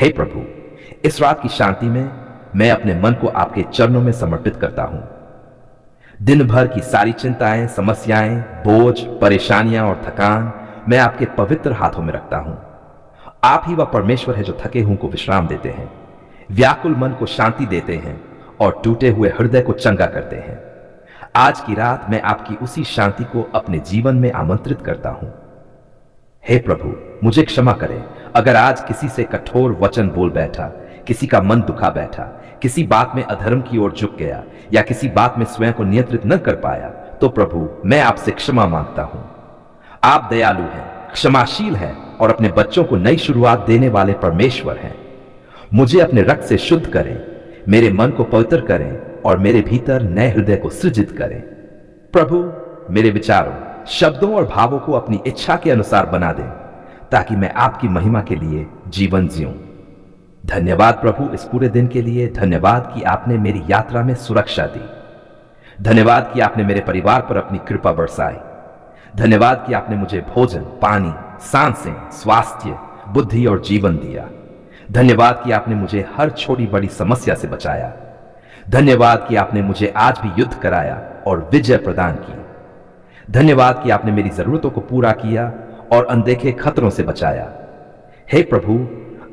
हे प्रभु, इस रात की शांति में मैं अपने मन को आपके चरणों में समर्पित करता हूं। दिन भर की सारी चिंताएं, समस्याएं, बोझ, परेशानियां और थकान मैं आपके पवित्र हाथों में रखता हूं। आप ही वह परमेश्वर है जो थके हुओं को विश्राम देते हैं, व्याकुल मन को शांति देते हैं और टूटे हुए हृदय को चंगा करते हैं। आज की रात मैं आपकी उसी शांति को अपने जीवन में आमंत्रित करता हूं। हे प्रभु, मुझे क्षमा करें अगर आज किसी से कठोर वचन बोल बैठा, किसी का मन दुखा बैठा, किसी बात में अधर्म की ओर झुक गया या किसी बात में स्वयं को नियंत्रित न कर पाया, तो प्रभु मैं आपसे क्षमा मांगता हूं। आप दयालु हैं, क्षमाशील हैं और अपने बच्चों को नई शुरुआत देने वाले परमेश्वर हैं। मुझे अपने रक्त से शुद्ध करें, मेरे मन को पवित्र करें और मेरे भीतर नए हृदय को सृजित करें। प्रभु मेरे विचारों, शब्दों और भावों को अपनी इच्छा के अनुसार बना दें ताकि मैं आपकी महिमा के लिए जीवन जीऊं। धन्यवाद प्रभु इस पूरे दिन के लिए। धन्यवाद कि आपने मेरी यात्रा में सुरक्षा दी। धन्यवाद कि आपने मेरे परिवार पर अपनी कृपा बरसाई। धन्यवाद कि आपने मुझे भोजन, पानी, सांसें, स्वास्थ्य, बुद्धि और जीवन दिया। धन्यवाद कि आपने मुझे हर छोटी बड़ी समस्या से बचाया। धन्यवाद कि आपने मुझे आज भी युद्ध कराया और विजय प्रदान की। धन्यवाद कि आपने मेरी जरूरतों को पूरा किया और अनदेखे खतरों से बचाया। हे प्रभु,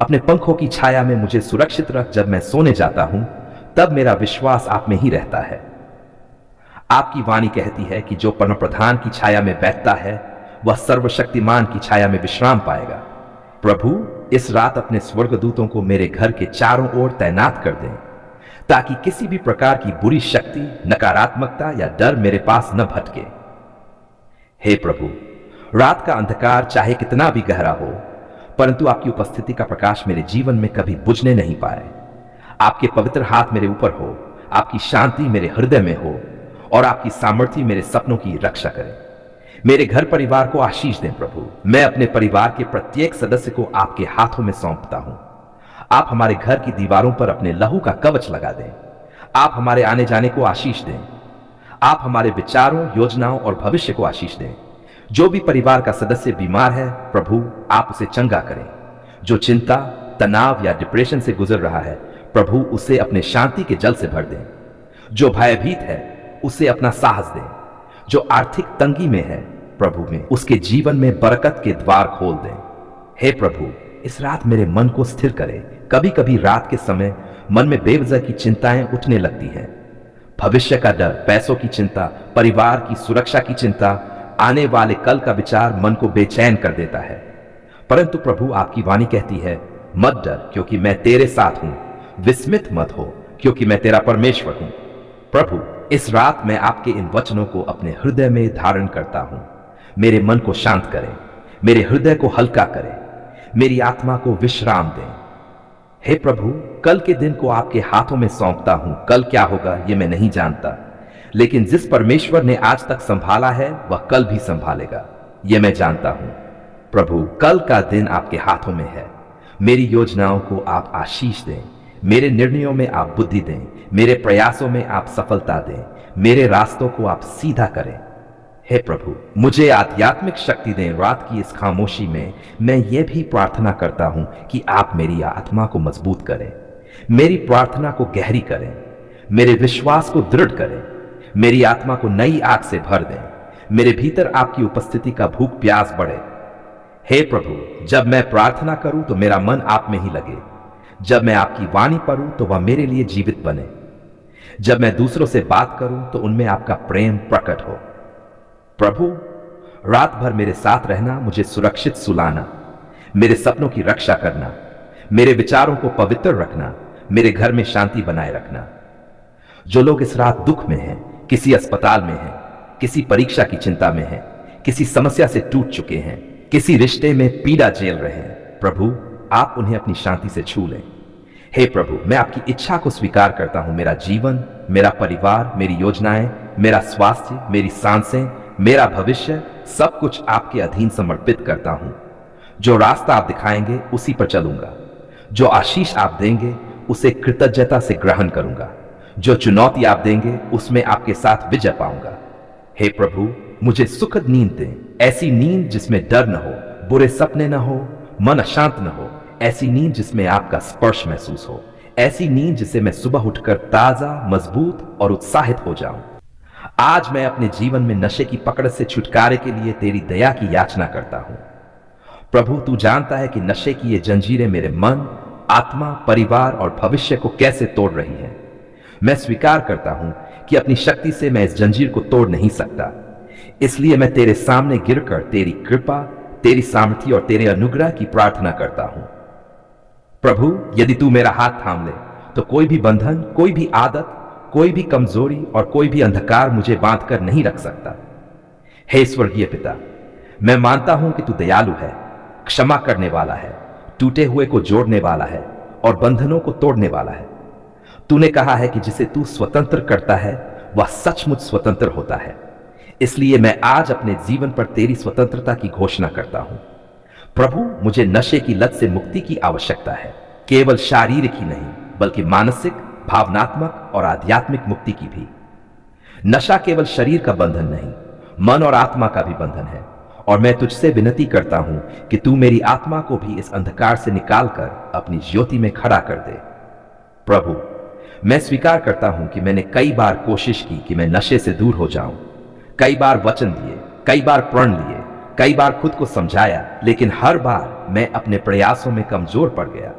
अपने पंखों की छाया में मुझे सुरक्षित रख। जब मैं सोने जाता हूं तब मेरा विश्वास आप में ही रहता है। आपकी वाणी कहती है कि जो परम प्रधान की छाया में बैठता है वह सर्वशक्तिमान की छाया में विश्राम पाएगा। प्रभु इस रात अपने स्वर्गदूतों को मेरे घर के चारों ओर तैनात कर दें ताकि किसी भी प्रकार की बुरी शक्ति, नकारात्मकता या डर मेरे पास न भटके। हे प्रभु, रात का अंधकार चाहे कितना भी गहरा हो, परंतु आपकी उपस्थिति का प्रकाश मेरे जीवन में कभी बुझने नहीं पाए। आपके पवित्र हाथ मेरे ऊपर हो, आपकी शांति मेरे हृदय में हो और आपकी सामर्थ्य मेरे सपनों की रक्षा करे। मेरे घर परिवार को आशीष दें प्रभु। मैं अपने परिवार के प्रत्येक सदस्य को आपके हाथों में सौंपता हूं। आप हमारे घर की दीवारों पर अपने लहू का कवच लगा दें। आप हमारे आने जाने को आशीष दें। आप हमारे विचारों, योजनाओं और भविष्य को आशीष दें। जो भी परिवार का सदस्य बीमार है प्रभु आप उसे चंगा करें। जो चिंता, तनाव या डिप्रेशन से गुजर रहा है प्रभु उसे अपने शांति के जल से भर दें। जो भयभीत है उसे अपना साहस दें। जो आर्थिक तंगी में है प्रभु में उसके जीवन में बरकत के द्वार खोल दें। हे प्रभु, इस रात मेरे मन को स्थिर करें। कभी कभी रात के समय मन में बेवजह की चिंताएं उठने लगती हैं। भविष्य का डर, पैसों की चिंता, परिवार की सुरक्षा की चिंता, आने वाले कल का विचार मन को बेचैन कर देता है। परंतु प्रभु आपकी वाणी कहती है, मत डर क्योंकि मैं तेरे साथ हूं। विस्मित मत हो क्योंकि मैं तेरा परमेश्वर हूं। प्रभु इस रात मैं आपके इन वचनों को अपने हृदय में धारण करता हूं। मेरे मन को शांत करें, मेरे हृदय को हल्का करें, मेरी आत्मा को विश्राम दें। हे प्रभु, कल के दिन को आपके हाथों में सौंपता हूं। कल क्या होगा ये मैं नहीं जानता, लेकिन जिस परमेश्वर ने आज तक संभाला है वह कल भी संभालेगा, यह मैं जानता हूं। प्रभु कल का दिन आपके हाथों में है। मेरी योजनाओं को आप आशीष दें, मेरे निर्णयों में आप बुद्धि दें, मेरे प्रयासों में आप सफलता दें, मेरे रास्तों को आप सीधा करें। हे प्रभु, मुझे आध्यात्मिक शक्ति दें। रात की इस खामोशी में मैं ये भी प्रार्थना करता हूं कि आप मेरी आत्मा को मजबूत करें, मेरी प्रार्थना को गहरी करें, मेरे विश्वास को दृढ़ करें, मेरी आत्मा को नई आग से भर दें, मेरे भीतर आपकी उपस्थिति का भूख प्यास बढ़े। हे प्रभु, जब मैं प्रार्थना करूं तो मेरा मन आप में ही लगे। जब मैं आपकी वाणी पढ़ूं तो वह मेरे लिए जीवित बने। जब मैं दूसरों से बात करूं तो उनमें आपका प्रेम प्रकट हो। प्रभु रात भर मेरे साथ रहना, मुझे सुरक्षित सुलाना, मेरे सपनों की रक्षा करना, मेरे विचारों को पवित्र रखना, मेरे घर में शांति बनाए रखना। जो लोग इस रात दुख में हैं, किसी अस्पताल में हैं, किसी परीक्षा की चिंता में हैं, किसी समस्या से टूट चुके हैं, किसी रिश्ते में पीड़ा झेल रहे हैं, प्रभु आप उन्हें अपनी शांति से छू लें। हे प्रभु, मैं आपकी इच्छा को स्वीकार करता हूं। मेरा जीवन, मेरा परिवार, मेरी योजनाएं, मेरा स्वास्थ्य, मेरी सांसें, मेरा भविष्य सब कुछ आपके अधीन समर्पित करता हूं। जो रास्ता आप दिखाएंगे उसी पर चलूंगा। जो आशीष आप देंगे उसे कृतज्ञता से ग्रहण करूंगा। जो चुनौती आप देंगे उसमें आपके साथ विजय पाऊंगा। हे प्रभु, मुझे सुखद नींद दें, ऐसी नींद जिसमें डर न हो, बुरे सपने न हो, मन अशांत न हो। ऐसी नींद जिसमें आपका स्पर्श महसूस हो, ऐसी नींद जिसे मैं सुबह उठकर ताजा, मजबूत और उत्साहित हो जाऊं। आज मैं अपने जीवन में नशे की पकड़ से छुटकारे के लिए तेरी दया की याचना करता हूं। प्रभु, तू जानता है कि नशे की ये जंजीरें मेरे मन, आत्मा, परिवार और भविष्य को कैसे तोड़ रही हैं। मैं स्वीकार करता हूं कि अपनी शक्ति से मैं इस जंजीर को तोड़ नहीं सकता। इसलिए मैं तेरे सामने गिरकर तेरी कृपा, तेरी सामर्थ्य और तेरे अनुग्रह की प्रार्थना करता हूं। प्रभु, यदि तू मेरा हाथ थाम ले तो कोई भी बंधन, कोई भी आदत, कोई भी कमजोरी और कोई भी अंधकार मुझे बांध कर नहीं रख सकता। हे स्वर्गीय पिता, मैं मानता हूं कि तू दयालु है, क्षमा करने वाला है, टूटे हुए को जोड़ने वाला है और बंधनों को तोड़ने वाला है। तूने कहा है कि जिसे तू स्वतंत्र करता है वह सचमुच स्वतंत्र होता है। इसलिए मैं आज अपने जीवन पर तेरी स्वतंत्रता की घोषणा करता हूं। प्रभु, मुझे नशे की लत से मुक्ति की आवश्यकता है, केवल शारीरिक ही नहीं बल्कि मानसिक, भावनात्मक और आध्यात्मिक मुक्ति की भी। नशा केवल शरीर का बंधन नहीं, मन और आत्मा का भी बंधन है, और मैं तुझसे विनती करता हूं कि तू मेरी आत्मा को भी इस अंधकार से निकालकर अपनी ज्योति में खड़ा कर दे। प्रभु, मैं स्वीकार करता हूं कि मैंने कई बार कोशिश की कि मैं नशे से दूर हो जाऊं। कई बार वचन दिए, कई बार प्रण लिए, कई बार खुद को समझाया, लेकिन हर बार मैं अपने प्रयासों में कमजोर पड़ गया।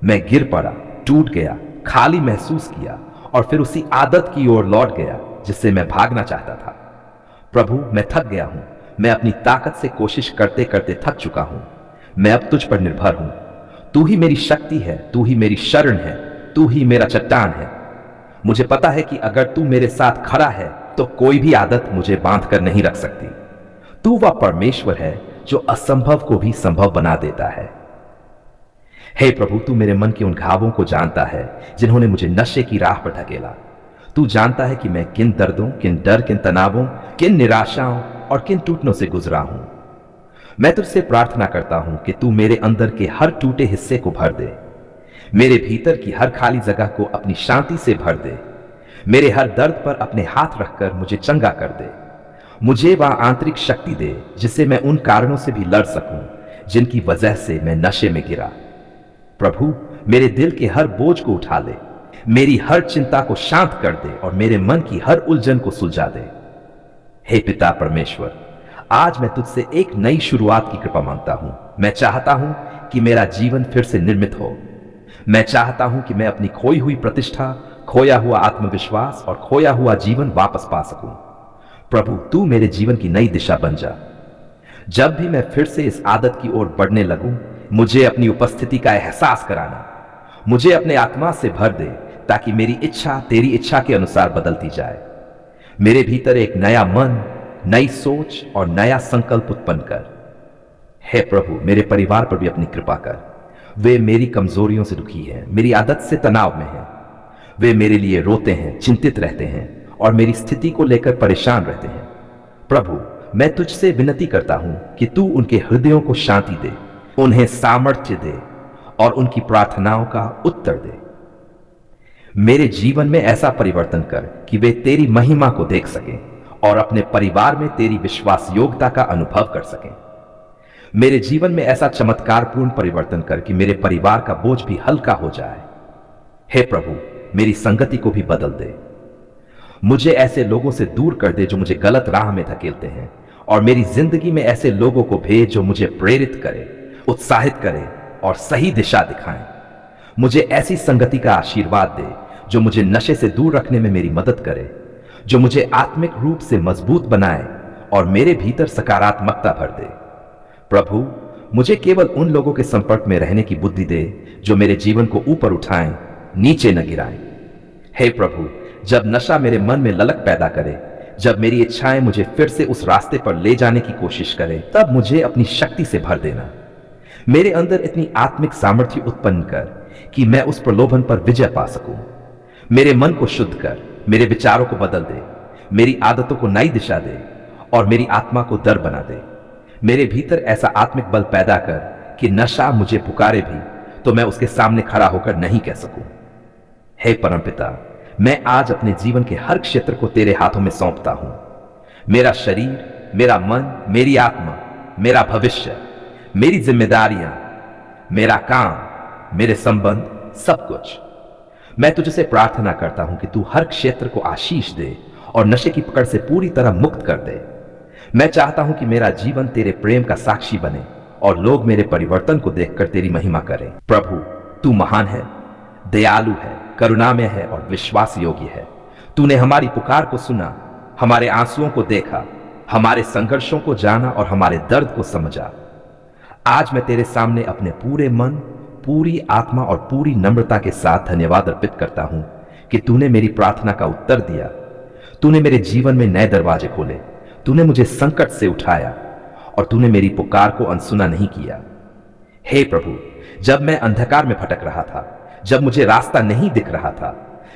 मैं गिर पड़ा, टूट गया, खाली महसूस किया और फिर उसी आदत की ओर लौट गया जिससे मैं भागना चाहता था। प्रभु, मैं थक गया हूं। मैं अपनी ताकत से कोशिश करते करते थक चुका हूं। मैं अब तुझ पर निर्भर हूं। तू ही मेरी शक्ति है, तू ही मेरी शरण है, तू ही मेरा चट्टान है। मुझे पता है कि अगर तू मेरे साथ खड़ा है तो कोई भी आदत मुझे बांध कर नहीं रख सकती। तू वह परमेश्वर है जो असंभव को भी संभव बना देता है। हे प्रभु, तू मेरे मन के उन घावों को जानता है जिन्होंने मुझे नशे की राह पर धकेला। तू जानता है कि मैं किन दर्दों, किन डर, किन तनावों, किन निराशाओं और किन टूटनों से गुजरा हूं। मैं तुझसे प्रार्थना करता हूं कि तू मेरे अंदर के हर टूटे हिस्से को भर दे, मेरे भीतर की हर खाली जगह को अपनी शांति से भर दे, मेरे हर दर्द पर अपने हाथ रखकर मुझे चंगा कर दे। मुझे वह आंतरिक शक्ति दे जिससे मैं उन कारणों से भी लड़ सकूं जिनकी वजह से मैं नशे में गिरा। प्रभु, मेरे दिल के हर बोझ को उठा ले, मेरी हर चिंता को शांत कर दे और मेरे मन की हर उलझन को सुलझा दे। हे पिता परमेश्वर, आज मैं तुझसे एक नई शुरुआत की कृपा मांगता हूं। मैं चाहता हूं कि मेरा जीवन फिर से निर्मित हो। मैं चाहता हूं कि मैं अपनी खोई हुई प्रतिष्ठा, खोया हुआ आत्मविश्वास और खोया हुआ जीवन वापस पा सकूं। प्रभु, तू मेरे जीवन की नई दिशा बन जा। जब भी मैं फिर से इस आदत की ओर बढ़ने लगूं, मुझे अपनी उपस्थिति का एहसास कराना। मुझे अपने आत्मा से भर दे ताकि मेरी इच्छा तेरी इच्छा के अनुसार बदलती जाए। मेरे भीतर एक नया मन, नई सोच और नया संकल्प उत्पन्न कर। हे प्रभु, मेरे परिवार पर भी अपनी कृपा कर। वे मेरी कमजोरियों से दुखी हैं, मेरी आदत से तनाव में हैं। वे मेरे लिए रोते हैं, चिंतित रहते हैं और मेरी स्थिति को लेकर परेशान रहते हैं। प्रभु, मैं तुझसे विनती करता हूं कि तू उनके हृदयों को शांति दे, उन्हें सामर्थ्य दे और उनकी प्रार्थनाओं का उत्तर दे। मेरे जीवन में ऐसा परिवर्तन कर कि वे तेरी महिमा को देख सकें और अपने परिवार में तेरी विश्वास योग्यता का अनुभव कर सकें। मेरे जीवन में ऐसा चमत्कारपूर्ण परिवर्तन कर कि मेरे परिवार का बोझ भी हल्का हो जाए। हे प्रभु, मेरी संगति को भी बदल दे। मुझे ऐसे लोगों से दूर कर दे जो मुझे गलत राह में धकेलते हैं, और मेरी जिंदगी में ऐसे लोगों को भेज जो मुझे प्रेरित करे, उत्साहित करे और सही दिशा दिखाएं। मुझे ऐसी संगति का आशीर्वाद दे जो मुझे नशे से दूर रखने में मेरी मदद करे, जो मुझे आत्मिक रूप से मजबूत बनाए और मेरे भीतर सकारात्मकता भर दे। प्रभु, मुझे केवल उन लोगों के संपर्क में रहने की बुद्धि दे जो मेरे जीवन को ऊपर उठाएं, नीचे न गिराएं। हे प्रभु, जब नशा मेरे मन में ललक पैदा करे, जब मेरी इच्छाएं मुझे फिर से उस रास्ते पर ले जाने की कोशिश करें, तब मुझे अपनी शक्ति से भर देना। मेरे अंदर इतनी आत्मिक सामर्थ्य उत्पन्न कर कि मैं उस प्रलोभन पर विजय पा सकूं। मेरे मन को शुद्ध कर, मेरे विचारों को बदल दे, मेरी आदतों को नई दिशा दे और मेरी आत्मा को दर बना दे। मेरे भीतर ऐसा आत्मिक बल पैदा कर कि नशा मुझे पुकारे भी तो मैं उसके सामने खड़ा होकर नहीं कह सकूं। हे परमपिता, मैं आज अपने जीवन के हर क्षेत्र को तेरे हाथों में सौंपता हूं। मेरा शरीर, मेरा मन, मेरी आत्मा, मेरा भविष्य, मेरी जिम्मेदारियां, मेरा काम, मेरे संबंध, सब कुछ। मैं तुझसे प्रार्थना करता हूं कि तू हर क्षेत्र को आशीष दे और नशे की पकड़ से पूरी तरह मुक्त कर दे। मैं चाहता हूं कि मेरा जीवन तेरे प्रेम का साक्षी बने और लोग मेरे परिवर्तन को देखकर तेरी महिमा करें। प्रभु, तू महान है, दयालु है, करुणामय है और विश्वास योग्य है। तूने हमारी पुकार को सुना, हमारे आंसुओं को देखा, हमारे संघर्षों को जाना और हमारे दर्द को समझा। आज मैं तेरे सामने अपने पूरे मन, पूरी आत्मा और पूरी नम्रता के साथ धन्यवाद अर्पित करता हूं कि तूने मेरी प्रार्थना का उत्तर दिया। तूने मेरे जीवन में नए दरवाजे खोले, तूने मुझे संकट से उठाया और तूने मेरी पुकार को अनसुना नहीं किया। हे प्रभु, जब मैं अंधकार में भटक रहा था, जब मुझे रास्ता नहीं दिख रहा था,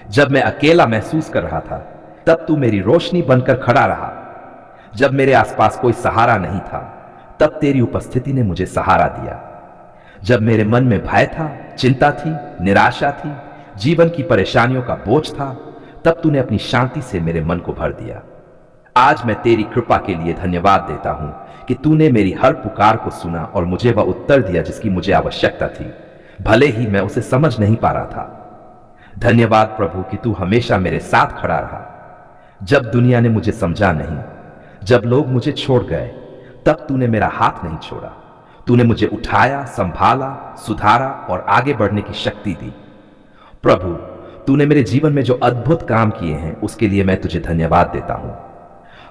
जब मैं अकेला महसूस कर रहा था, तब तू मेरी रोशनी बनकर खड़ा रहा। जब मेरे आसपास कोई सहारा नहीं था, तब तेरी उपस्थिति ने मुझे सहारा दिया। जब मेरे मन में भय था, चिंता थी, निराशा थी, जीवन की परेशानियों का बोझ था, तब तूने अपनी शांति से मेरे मन को भर दिया। आज मैं तेरी कृपा के लिए धन्यवाद देता हूं कि तूने मेरी हर पुकार को सुना और मुझे वह उत्तर दिया जिसकी मुझे आवश्यकता थी, भले ही मैं उसे समझ नहीं पा रहा था। धन्यवाद प्रभु कि तू हमेशा मेरे साथ खड़ा रहा। जब दुनिया ने मुझे समझा नहीं, जब लोग मुझे छोड़ गए, तब तूने मेरा हाथ नहीं छोड़ा। तूने मुझे उठाया, संभाला, सुधारा और आगे बढ़ने की शक्ति दी। प्रभु, तूने मेरे जीवन में जो अद्भुत काम किए हैं उसके लिए मैं तुझे धन्यवाद देता हूं।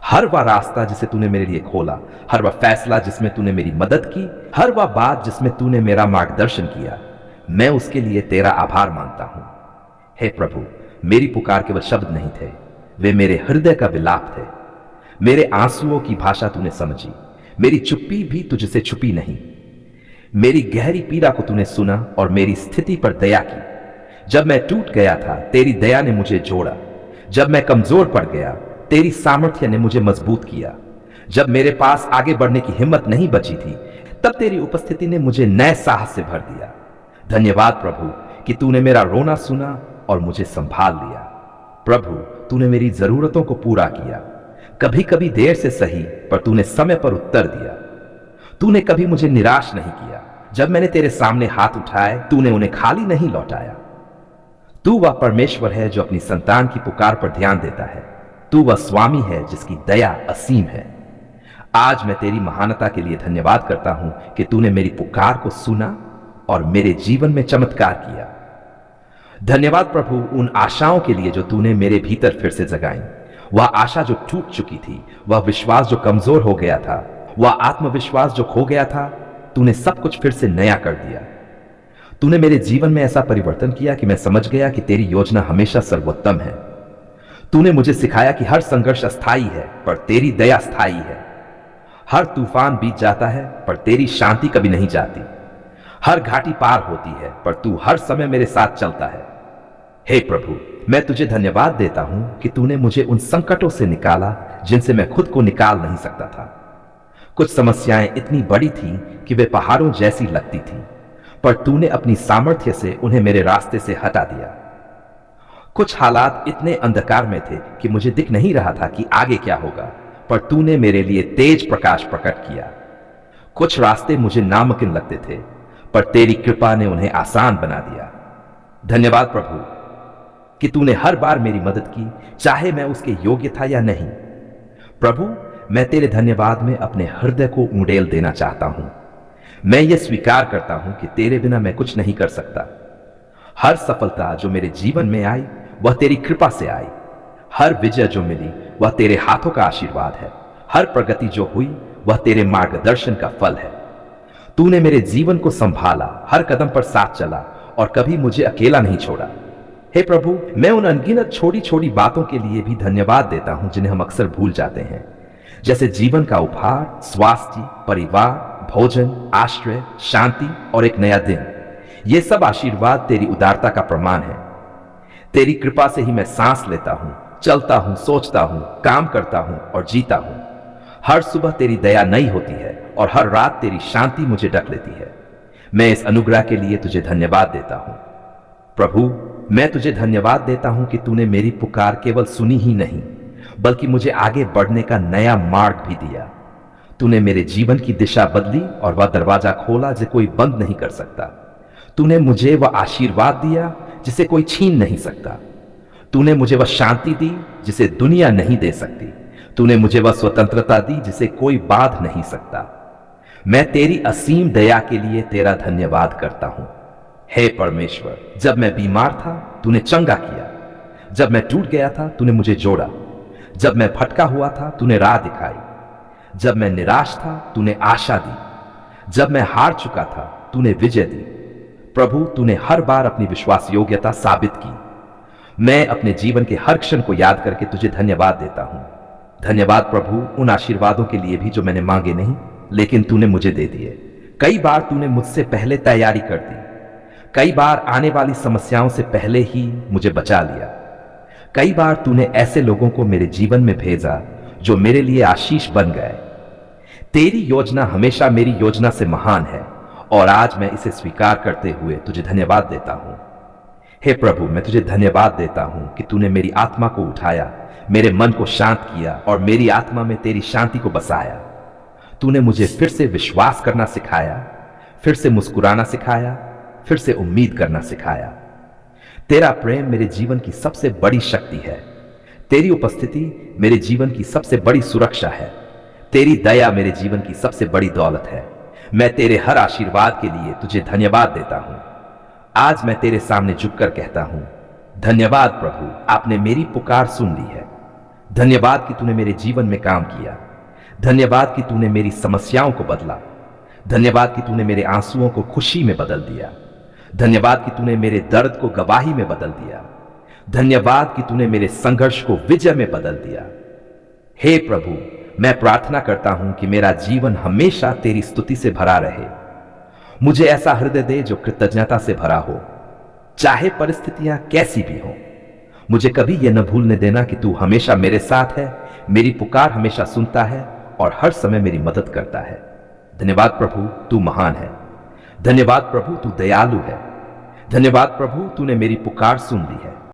हर वह रास्ता जिसे तूने मेरे लिए खोला, हर वह फैसला जिसमें तूने मेरी मदद की, हर वह बात जिसमें तूने मेरा मार्गदर्शन किया, मैं उसके लिए तेरा आभार मानता हूं। हे प्रभु, मेरी पुकार केवल शब्द नहीं थे, वे मेरे हृदय का विलाप थे। मेरे आंसुओं की भाषा तूने समझी, मेरी चुप्पी भी तुझसे छुपी नहीं। मेरी गहरी पीड़ा को तूने सुना और मेरी स्थिति पर दया की। जब मैं टूट गया था, तेरी दया ने मुझे जोड़ा। जब मैं कमजोर पड़ गया, तेरी सामर्थ्य ने मुझे मजबूत किया। जब मेरे पास आगे बढ़ने की हिम्मत नहीं बची थी, तब तेरी उपस्थिति ने मुझे नए साहस से भर दिया। धन्यवाद प्रभु कि तूने मेरा रोना सुना और मुझे संभाल लिया। प्रभु, तूने मेरी जरूरतों को पूरा किया, कभी कभी देर से सही, पर तूने समय पर उत्तर दिया। तूने कभी मुझे निराश नहीं किया। जब मैंने तेरे सामने हाथ उठाए, तूने उन्हें खाली नहीं लौटाया। तू वह परमेश्वर है जो अपनी संतान की पुकार पर ध्यान देता है। तू वह स्वामी है जिसकी दया असीम है। आज मैं तेरी महानता के लिए धन्यवाद करता हूं कि तूने मेरी पुकार को सुना और मेरे जीवन में चमत्कार किया। धन्यवाद प्रभु उन आशाओं के लिए जो तूने मेरे भीतर फिर से जगाई। वह आशा जो टूट चुकी थी, वह विश्वास जो कमजोर हो गया था, वह आत्मविश्वास जो खो गया था, तूने सब कुछ फिर से नया कर दिया। तूने मेरे जीवन में ऐसा परिवर्तन किया कि मैं समझ गया कि तेरी योजना हमेशा सर्वोत्तम है। तूने मुझे सिखाया कि हर संघर्ष अस्थायी है, पर तेरी दया स्थायी है। हर तूफान बीत जाता है, पर तेरी शांति कभी नहीं जाती। हर घाटी पार होती है, पर तू हर समय मेरे साथ चलता है। हे प्रभु, मैं तुझे धन्यवाद देता हूं कि तूने मुझे उन संकटों से निकाला जिनसे मैं खुद को निकाल नहीं सकता था। कुछ समस्याएं इतनी बड़ी थीं कि वे पहाड़ों जैसी लगती थीं, पर तूने अपनी सामर्थ्य से उन्हें मेरे रास्ते से हटा दिया। कुछ हालात इतने अंधकार में थे कि मुझे दिख नहीं रहा था कि आगे क्या होगा, पर तूने मेरे लिए तेज प्रकाश प्रकट किया। कुछ रास्ते मुझे नामुमकिन लगते थे, पर तेरी कृपा ने उन्हें आसान बना दिया। धन्यवाद प्रभु कि तूने हर बार मेरी मदद की, चाहे मैं उसके योग्य था या नहीं। प्रभु, मैं तेरे धन्यवाद में अपने हृदय को उंडेल देना चाहता हूं। मैं ये स्वीकार करता हूं कि तेरे बिना मैं कुछ नहीं कर सकता। हर सफलता जो मेरे जीवन में आई, वह तेरी कृपा से आई। हर विजय जो मिली, वह तेरे हाथों का आशीर्वाद है। हर प्रगति जो हुई, वह तेरे मार्गदर्शन का फल है। तूने मेरे जीवन को संभाला, हर कदम पर साथ चला और कभी मुझे अकेला नहीं छोड़ा। हे प्रभु, मैं उन अनगिनत छोटी छोटी बातों के लिए भी धन्यवाद देता हूं जिन्हें हम अक्सर भूल जाते हैं, जैसे जीवन का उपहार, स्वास्थ्य, परिवार, भोजन, आश्रय, शांति और एक नया दिन। ये सब आशीर्वाद तेरी उदारता का प्रमाण है। तेरी कृपा से ही मैं सांस लेता हूं, चलता हूं, सोचता हूं, काम करता हूं और जीता हूं। हर सुबह तेरी दया नई होती है और हर रात तेरी शांति मुझे ढक लेती है। मैं इस अनुग्रह के लिए तुझे धन्यवाद देता हूं। प्रभु, मैं तुझे धन्यवाद देता हूं कि तूने मेरी पुकार केवल सुनी ही नहीं, बल्कि मुझे आगे बढ़ने का नया मार्ग भी दिया। तूने मेरे जीवन की दिशा बदली और वह दरवाजा खोला जिसे कोई बंद नहीं कर सकता। तूने मुझे वह आशीर्वाद दिया जिसे कोई छीन नहीं सकता। तूने मुझे वह शांति दी जिसे दुनिया नहीं दे सकती। तूने मुझे वह स्वतंत्रता दी जिसे कोई बांध नहीं सकता। मैं तेरी असीम दया के लिए तेरा धन्यवाद करता हूं। हे परमेश्वर, जब मैं बीमार था तूने चंगा किया। जब मैं टूट गया था तूने मुझे जोड़ा। जब मैं भटका हुआ था तूने राह दिखाई। जब मैं निराश था तूने आशा दी। जब मैं हार चुका था तूने विजय दी। प्रभु, तूने हर बार अपनी विश्वास योग्यता साबित की। मैं अपने जीवन के हर क्षण को याद करके तुझे धन्यवाद देता हूं। धन्यवाद प्रभु, उन आशीर्वादों के लिए भी जो मैंने मांगे नहीं लेकिन तूने मुझे दे दिए। कई बार तूने मुझसे पहले तैयारी कर दी। कई बार आने वाली समस्याओं से पहले ही मुझे बचा लिया। कई बार तूने ऐसे लोगों को मेरे जीवन में भेजा जो मेरे लिए आशीष बन गए। तेरी योजना हमेशा मेरी योजना से महान है और आज मैं इसे स्वीकार करते हुए तुझे धन्यवाद देता हूं। हे प्रभु, मैं तुझे धन्यवाद देता हूं कि तूने मेरी आत्मा को उठाया, मेरे मन को शांत किया और मेरी आत्मा में तेरी शांति को बसाया। तूने मुझे फिर से विश्वास करना सिखाया, फिर से मुस्कुराना सिखाया, फिर से उम्मीद करना सिखाया। तेरा प्रेम मेरे जीवन की सबसे बड़ी शक्ति है। तेरी उपस्थिति मेरे जीवन की सबसे बड़ी सुरक्षा है। तेरी दया मेरे जीवन की सबसे बड़ी दौलत है। मैं तेरे हर आशीर्वाद के लिए तुझे धन्यवाद देता हूं। आज मैं तेरे सामने झुककर कहता हूं, धन्यवाद प्रभु, आपने मेरी पुकार सुन ली है। धन्यवाद कि तूने मेरे जीवन में काम किया। धन्यवाद कि तूने मेरी समस्याओं को बदला। धन्यवाद कि तूने मेरे आंसुओं को खुशी में बदल दिया। धन्यवाद कि तूने मेरे दर्द को गवाही में बदल दिया। धन्यवाद कि तूने मेरे संघर्ष को विजय में बदल दिया। हे प्रभु, मैं प्रार्थना करता हूं कि मेरा जीवन हमेशा तेरी स्तुति से भरा रहे। मुझे ऐसा हृदय दे जो कृतज्ञता से भरा हो, चाहे परिस्थितियां कैसी भी हों। मुझे कभी यह न भूलने देना कि तू हमेशा मेरे साथ है, मेरी पुकार हमेशा सुनता है और हर समय मेरी मदद करता है। धन्यवाद प्रभु, तू महान है। धन्यवाद प्रभु, तू दयालु है। धन्यवाद प्रभु, तूने मेरी पुकार सुन ली है।